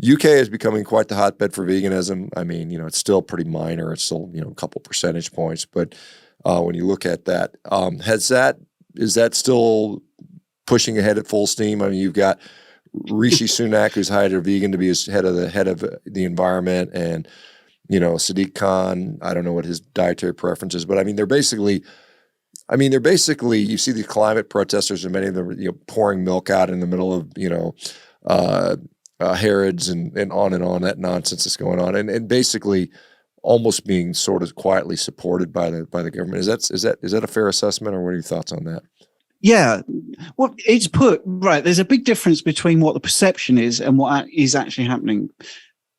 UK is becoming quite the hotbed for veganism. I mean, it's still pretty minor. It's still, a couple percentage points. But when you look at that, is that still pushing ahead at full steam? I mean, you've got Rishi Sunak, who's hired a vegan to be head of the environment, and Sadiq Khan. I don't know what his dietary preference is, but I mean, they're basically. You see the climate protesters, and many of them, pouring milk out in the middle of, Harrods and on, that nonsense that's going on, and basically almost being sort of quietly supported by the government. Is that a fair assessment, or what are your thoughts on that? Yeah, well, it's put right. There's a big difference between what the perception is and what is actually happening.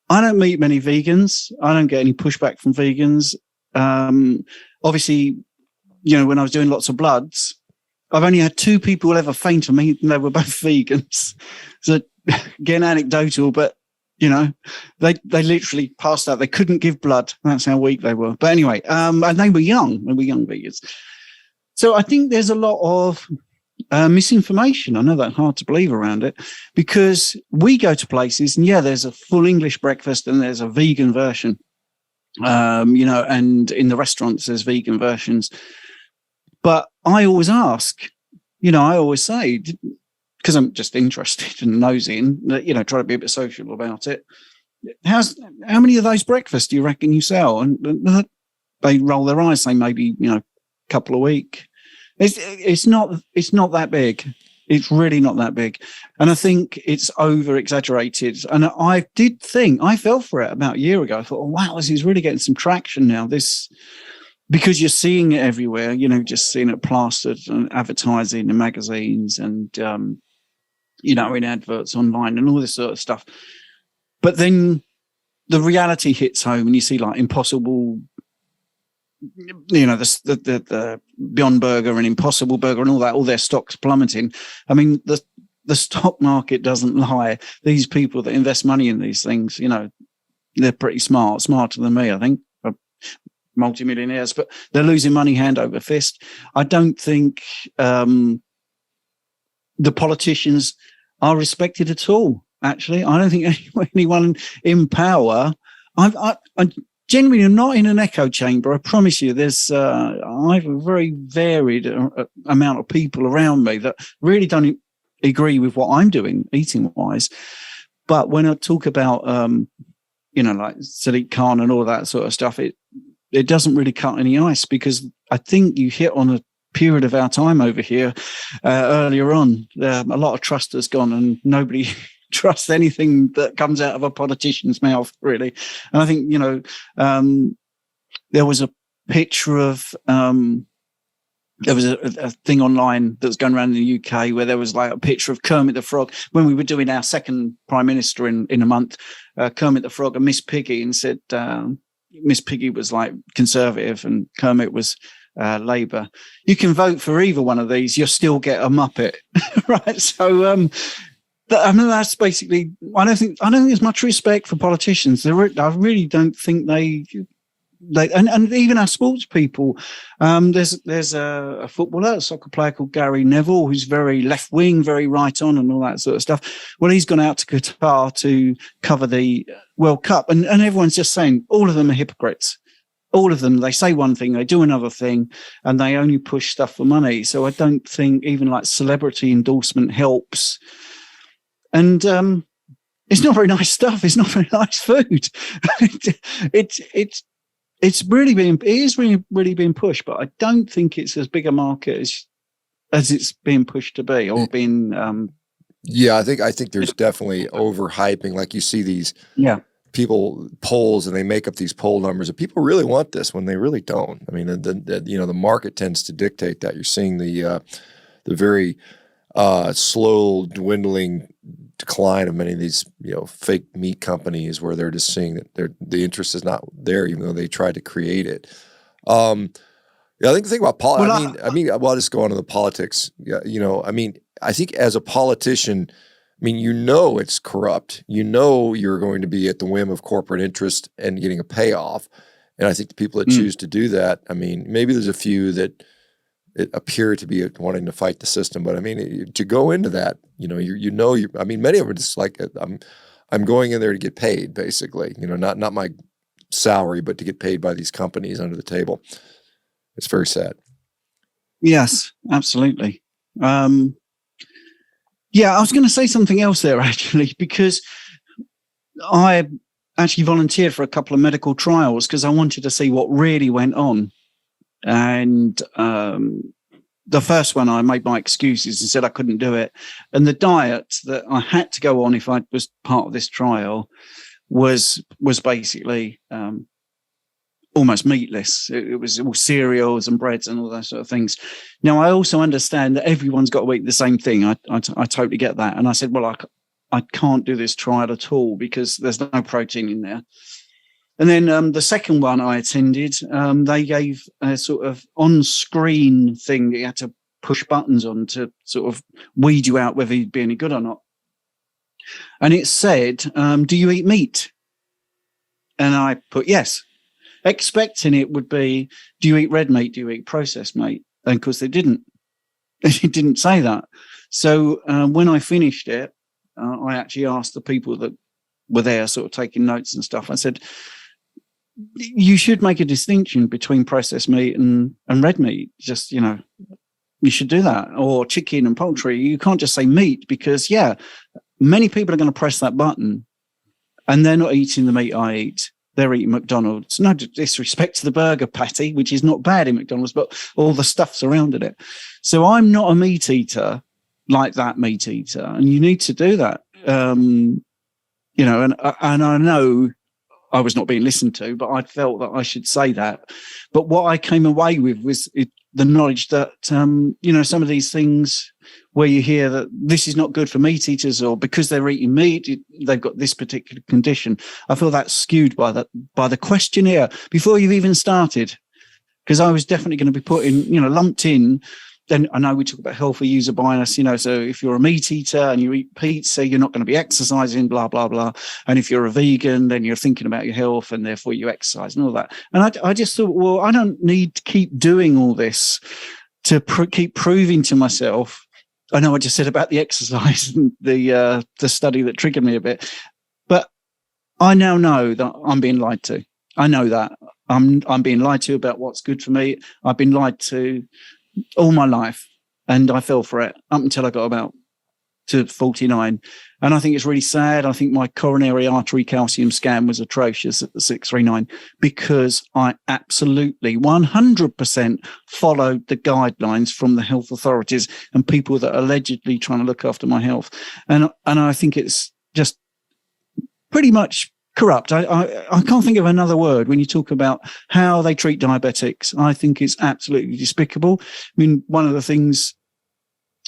I don't meet many vegans. I don't get any pushback from vegans. Obviously, when I was doing lots of bloods, I've only had 2 people ever faint on me, and they were both vegans. So, again, anecdotal, but, they literally passed out. They couldn't give blood. That's how weak they were. But anyway, and they were young. They were young vegans. So I think there's a lot of misinformation. I know that's hard to believe around it, because we go to places and, there's a full English breakfast and there's a vegan version, and in the restaurants there's vegan versions. But I always ask, I always say, because I'm just interested and nosy and, try to be a bit social about it. How many of those breakfasts do you reckon you sell? And they roll their eyes, say maybe, a couple a week. It's not that big. It's really not that big. And I think it's over exaggerated. And I fell for it about a year ago. I thought, oh, wow, this is really getting some traction now. Because you're seeing it everywhere, just seeing it plastered and advertising in magazines and, in adverts online and all this sort of stuff. But then the reality hits home and you see like Impossible, the Beyond Burger and Impossible Burger and all that, all their stocks plummeting. I mean, the stock market doesn't lie. These people that invest money in these things, they're pretty smarter than me, I think. Multimillionaires, but they're losing money hand over fist. I don't think the politicians are respected at all. Actually, I don't think anyone in power. I genuinely am not in an echo chamber. I promise you. There's I have a very varied amount of people around me that really don't agree with what I'm doing eating wise. But when I talk about like Sadiq Khan and all that sort of stuff, it doesn't really cut any ice, because I think you hit on a period of our time over here earlier on. A lot of trust has gone, and nobody trusts anything that comes out of a politician's mouth, really. And I think, there was a picture of, there was a thing online that was going around in the UK where there was like a picture of Kermit the Frog when we were doing our second Prime Minister in a month, Kermit the Frog and Miss Piggy, and said, Miss Piggy was like Conservative and Kermit was Labour. You can vote for either one of these, you'll still get a Muppet, right? So, that's basically. I don't think there's much respect for politicians. I really don't think they and even our sports people. There's a footballer, a soccer player called Gary Neville, who's very left wing, very right on, and all that sort of stuff. Well, he's gone out to Qatar to cover the World Cup, and everyone's just saying all of them are hypocrites. All of them, they say one thing, they do another thing, and they only push stuff for money. So I don't think even like celebrity endorsement helps. And it's not very nice stuff. It's not very nice food. It's really being pushed, but I don't think it's as big a market as it's being pushed to be, or being. I think there's definitely overhyping. Like you see these people polls, and they make up these poll numbers, and people really want this when they really don't. I mean, the market tends to dictate that. You're seeing the very slow dwindling decline of many of these fake meat companies, where they're just seeing that the interest is not there, even though they tried to create it. I think the thing about politics. I'll just go on to the politics. I think as a politician, it's corrupt. You're going to be at the whim of corporate interest and getting a payoff. And I think the people that choose to do that, maybe there's a few that it appear to be wanting to fight the system, but to go into that, many of them are just like, I'm going in there to get paid, basically, you know, not my salary, but to get paid by these companies under the table. It's very sad. Yes, absolutely. Yeah, I was going to say something else there, actually, because I actually volunteered for a couple of medical trials because I wanted to see what really went on. And the first one, I made my excuses and said I couldn't do it. And the diet that I had to go on if I was part of this trial was basically almost meatless. It was all cereals and breads and all those sort of things. Now, I also understand that everyone's got to eat the same thing. I totally get that. And I said, well, I can't do this trial at all because there's no protein in there. And then the second one I attended, they gave a sort of on-screen thing that you had to push buttons on to sort of weed you out whether you'd be any good or not. And it said, do you eat meat? And I put yes, expecting it would be, do you eat red meat? Do you eat processed meat? And of course they didn't. It didn't say that. So when I finished it, I actually asked the people that were there sort of taking notes and stuff. I said, you should make a distinction between processed meat and red meat. Just, you know, you should do that. Or chicken and poultry. You can't just say meat because, yeah, many people are going to press that button and they're not eating the meat I eat. They're eating McDonald's. No disrespect to the burger patty, which is not bad in McDonald's, but all the stuff surrounded it. So I'm not a meat eater like that meat eater. And you need to do that. You know, and I know I was not being listened to, but I felt that I should say that. But what I came away with was the knowledge that, you know, some of these things where you hear that this is not good for meat eaters or because they're eating meat, they've got this particular condition. I feel that's skewed by the questionnaire before you've even started, because I was definitely going to be put in, you know, lumped in. Then I know we talk about healthy user bias, you know, so if you're a meat eater and you eat pizza, you're not going to be exercising, blah, blah, blah. And if you're a vegan, then you're thinking about your health and therefore you exercise and all that. And I just thought, well, I don't need to keep doing all this to keep proving to myself. I know I just said about the exercise and the study that triggered me a bit, but I now know that I'm being lied to. I know that I'm being lied to about what's good for me. I've been lied to all my life, and I fell for it up until I got about to 49. And I think it's really sad. I think my coronary artery calcium scan was atrocious at the 639 because I absolutely 100% followed the guidelines from the health authorities and people that are allegedly trying to look after my health. And I think it's just pretty much corrupt. I can't think of another word when you talk about how they treat diabetics. I think it's absolutely despicable. I mean, one of the things,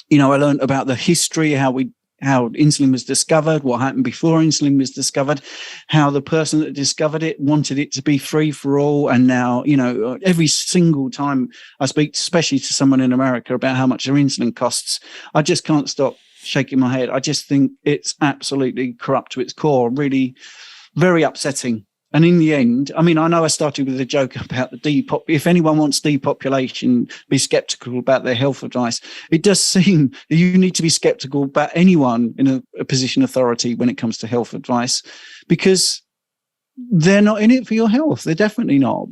you know, I learned about the history, how insulin was discovered, what happened before insulin was discovered, how the person that discovered it wanted it to be free for all. And now, you know, every single time I speak, especially to someone in America, about how much their insulin costs, I just can't stop shaking my head. I just think it's absolutely corrupt to its core, really very upsetting. And in the end, I mean, I know I started with a joke about if anyone wants depopulation, be skeptical about their health advice. It does seem that you need to be skeptical about anyone in a position of authority when it comes to health advice, because they're not in it for your health. They're definitely not.